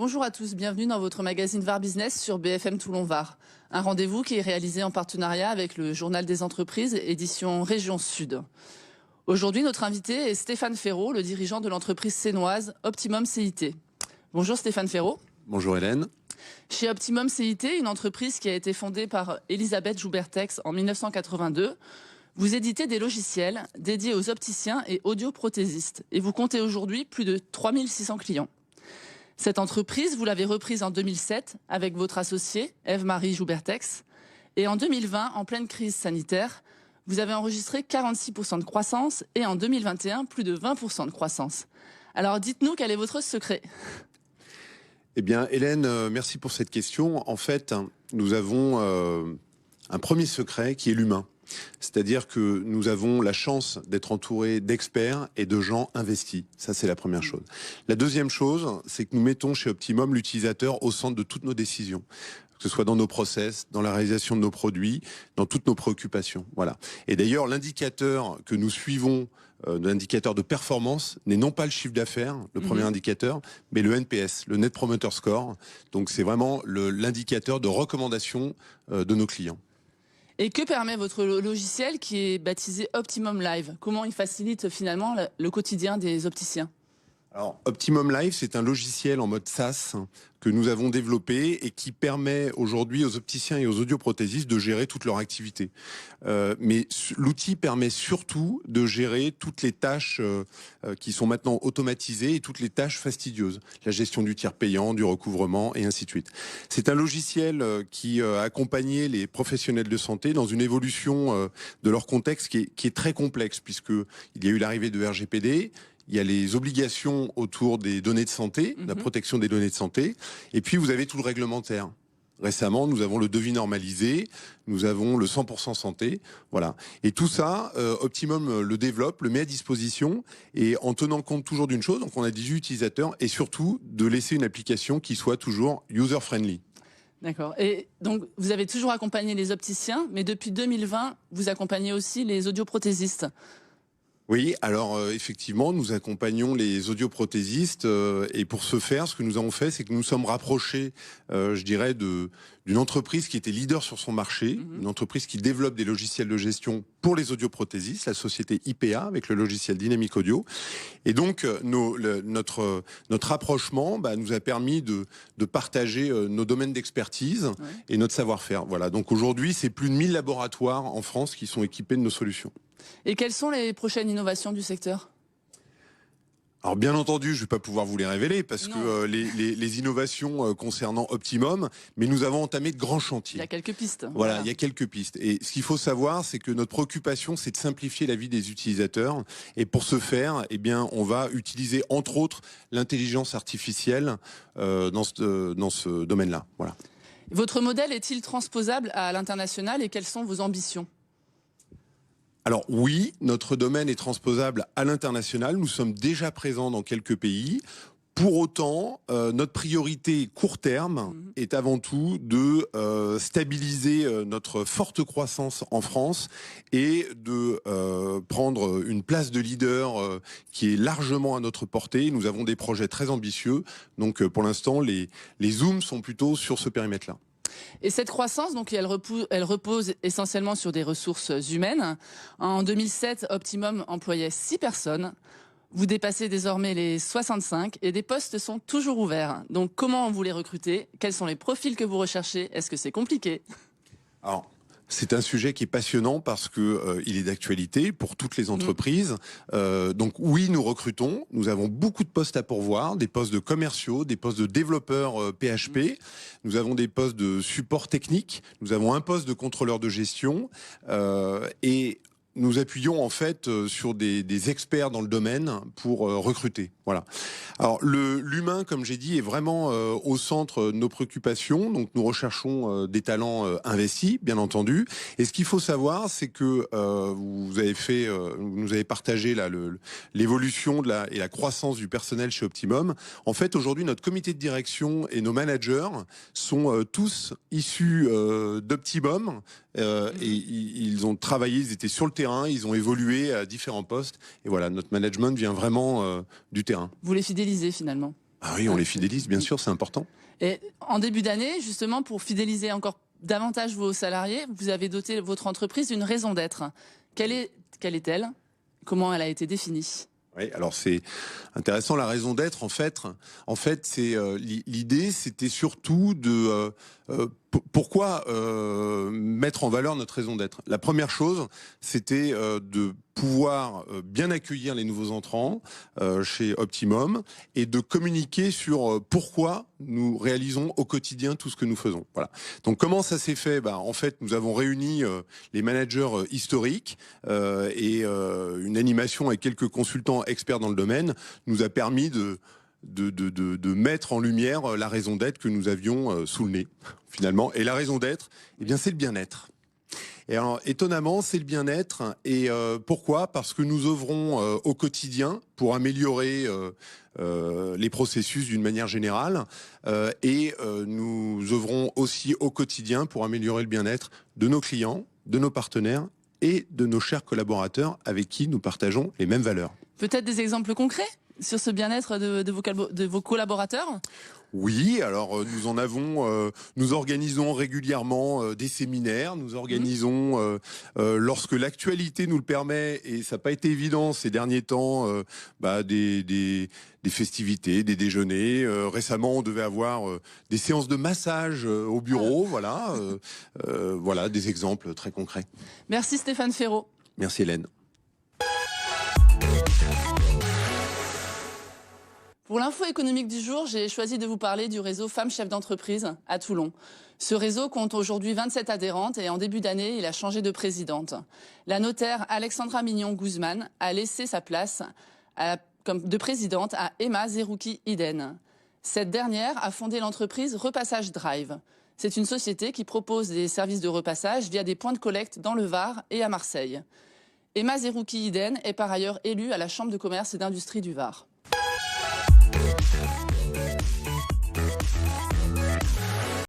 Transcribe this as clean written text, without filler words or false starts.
Bonjour à tous, bienvenue dans votre magazine VAR Business sur BFM Toulon VAR. Un rendez-vous qui est réalisé en partenariat avec le Journal des entreprises, édition Région Sud. Aujourd'hui, notre invité est Stéphane Ferraud, le dirigeant de l'entreprise sénoise Optimum CIT. Bonjour Stéphane Ferraud. Bonjour Hélène. Chez Optimum CIT, une entreprise qui a été fondée par Elisabeth Joubert-Tex en 1982, vous éditez des logiciels dédiés aux opticiens et audioprothésistes et vous comptez aujourd'hui plus de 3600 clients. Cette entreprise, vous l'avez reprise en 2007 avec votre associé, Ève-Marie Joubert-Tex. Et en 2020, en pleine crise sanitaire, vous avez enregistré 46% de croissance et en 2021, plus de 20% de croissance. Alors dites-nous, quel est votre secret ? Eh bien Hélène, merci pour cette question. En fait, nous avons un premier secret qui est l'humain. C'est-à-dire que nous avons la chance d'être entourés d'experts et de gens investis. Ça, c'est la première chose. La deuxième chose, c'est que nous mettons chez Optimum l'utilisateur au centre de toutes nos décisions. Que ce soit dans nos process, dans la réalisation de nos produits, dans toutes nos préoccupations. Voilà. Et d'ailleurs, l'indicateur que nous suivons, l'indicateur de performance, n'est non pas le chiffre d'affaires, le premier indicateur, mais le NPS, le Net Promoter Score. Donc c'est vraiment l'indicateur de recommandation de nos clients. Et que permet votre logiciel qui est baptisé Optimum Live ? Comment il facilite finalement le quotidien des opticiens ? Alors, Optimum Live, c'est un logiciel en mode SaaS que nous avons développé et qui permet aujourd'hui aux opticiens et aux audioprothésistes de gérer toute leur activité. Mais l'outil permet surtout de gérer toutes les tâches qui sont maintenant automatisées et toutes les tâches fastidieuses. La gestion du tiers payant, du recouvrement et ainsi de suite. C'est un logiciel qui a accompagné les professionnels de santé dans une évolution de leur contexte qui est très complexe puisqu'il y a eu l'arrivée de RGPD. Il y a les obligations autour des données de santé, la protection des données de santé. Et puis, vous avez tout le réglementaire. Récemment, nous avons le devis normalisé, nous avons le 100% santé. Voilà. Et tout ça, Optimum le développe, le met à disposition et en tenant compte toujours d'une chose, donc on a 18 utilisateurs et surtout de laisser une application qui soit toujours user-friendly. D'accord. Et donc, vous avez toujours accompagné les opticiens, mais depuis 2020, vous accompagnez aussi les audioprothésistes. Oui, alors effectivement, nous accompagnons les audioprothésistes et pour ce faire, ce que nous avons fait, c'est que nous sommes rapprochés, je dirais, d'une entreprise qui était leader sur son marché, une entreprise qui développe des logiciels de gestion pour les audioprothésistes, la société IPA avec le logiciel Dynamic Audio. Et donc, notre rapprochement nous a permis de partager nos domaines d'expertise et notre savoir-faire. Voilà. Donc aujourd'hui, c'est plus de 1000 laboratoires en France qui sont équipés de nos solutions. Et quelles sont les prochaines innovations du secteur ? Alors bien entendu, je ne vais pas pouvoir vous les révéler parce que les innovations concernant Optimum, mais nous avons entamé de grands chantiers. Il y a quelques pistes. Voilà, il y a quelques pistes. Et ce qu'il faut savoir, c'est que notre préoccupation, c'est de simplifier la vie des utilisateurs. Et pour ce faire, eh bien, on va utiliser entre autres l'intelligence artificielle dans ce domaine-là. Voilà. Votre modèle est-il transposable à l'international et quelles sont vos ambitions ? Alors oui, notre domaine est transposable à l'international. Nous sommes déjà présents dans quelques pays. Pour autant, notre priorité court terme est avant tout de stabiliser notre forte croissance en France et de prendre une place de leader qui est largement à notre portée. Nous avons des projets très ambitieux. Donc pour l'instant, les zooms sont plutôt sur ce périmètre-là. Et cette croissance, donc, elle repose essentiellement sur des ressources humaines. En 2007, Optimum employait 6 personnes. Vous dépassez désormais les 65 et des postes sont toujours ouverts. Donc comment vous les recrutez ? Quels sont les profils que vous recherchez ? Est-ce que c'est compliqué ? Alors, c'est un sujet qui est passionnant parce que il est d'actualité pour toutes les entreprises. Donc oui, nous recrutons. Nous avons beaucoup de postes à pourvoir, des postes de commerciaux, des postes de développeurs PHP. Nous avons des postes de support technique. Nous avons un poste de contrôleur de gestion et nous appuyons en fait sur des experts dans le domaine pour recruter. Voilà. Alors l'humain, comme j'ai dit, est vraiment au centre de nos préoccupations. Donc nous recherchons des talents investis, bien entendu. Et ce qu'il faut savoir, c'est que vous nous avez partagé là l'évolution et la croissance du personnel chez Optimum. En fait, aujourd'hui, notre comité de direction et nos managers sont tous issus d'Optimum. Et ils ont travaillé, ils étaient sur le terrain, ils ont évolué à différents postes. Et voilà, notre management vient vraiment du terrain. Vous les fidélisez finalement ? Ah oui, on les fidélise, bien sûr, c'est important. Et en début d'année, justement, pour fidéliser encore davantage vos salariés, vous avez doté votre entreprise d'une raison d'être. Quelle est-elle? Comment elle a été définie? Oui, alors c'est intéressant, la raison d'être, en fait c'est l'idée, c'était surtout de pourquoi mettre en valeur notre raison d'être. La première chose, c'était de pouvoir bien accueillir les nouveaux entrants chez Optimum et de communiquer sur pourquoi nous réalisons au quotidien tout ce que nous faisons. Voilà. Donc comment ça s'est fait? En fait, nous avons réuni les managers historiques et une animation avec quelques consultants experts dans le domaine nous a permis de mettre en lumière la raison d'être que nous avions sous le nez, finalement. Et la raison d'être, eh bien, c'est le bien-être. Et alors, étonnamment, c'est le bien-être. Et pourquoi? Parce que nous œuvrons au quotidien pour améliorer les processus d'une manière générale. Et nous œuvrons aussi au quotidien pour améliorer le bien-être de nos clients, de nos partenaires et de nos chers collaborateurs avec qui nous partageons les mêmes valeurs. Peut-être des exemples concrets sur ce bien-être de vos collaborateurs? Oui, alors nous organisons régulièrement des séminaires, nous organisons lorsque l'actualité nous le permet, et ça n'a pas été évident ces derniers temps, des festivités, des déjeuners. Récemment, on devait avoir des séances de massage au bureau, voilà des exemples très concrets. Merci Stéphane Ferraud. Merci Hélène. Pour l'info économique du jour, j'ai choisi de vous parler du réseau Femmes Chefs d'entreprise à Toulon. Ce réseau compte aujourd'hui 27 adhérentes et en début d'année, il a changé de présidente. La notaire Alexandra Mignon-Guzman a laissé sa place de présidente à Emma Zerouki-Iden. Cette dernière a fondé l'entreprise Repassage Drive. C'est une société qui propose des services de repassage via des points de collecte dans le Var et à Marseille. Emma Zerouki-Iden est par ailleurs élue à la Chambre de commerce et d'industrie du Var.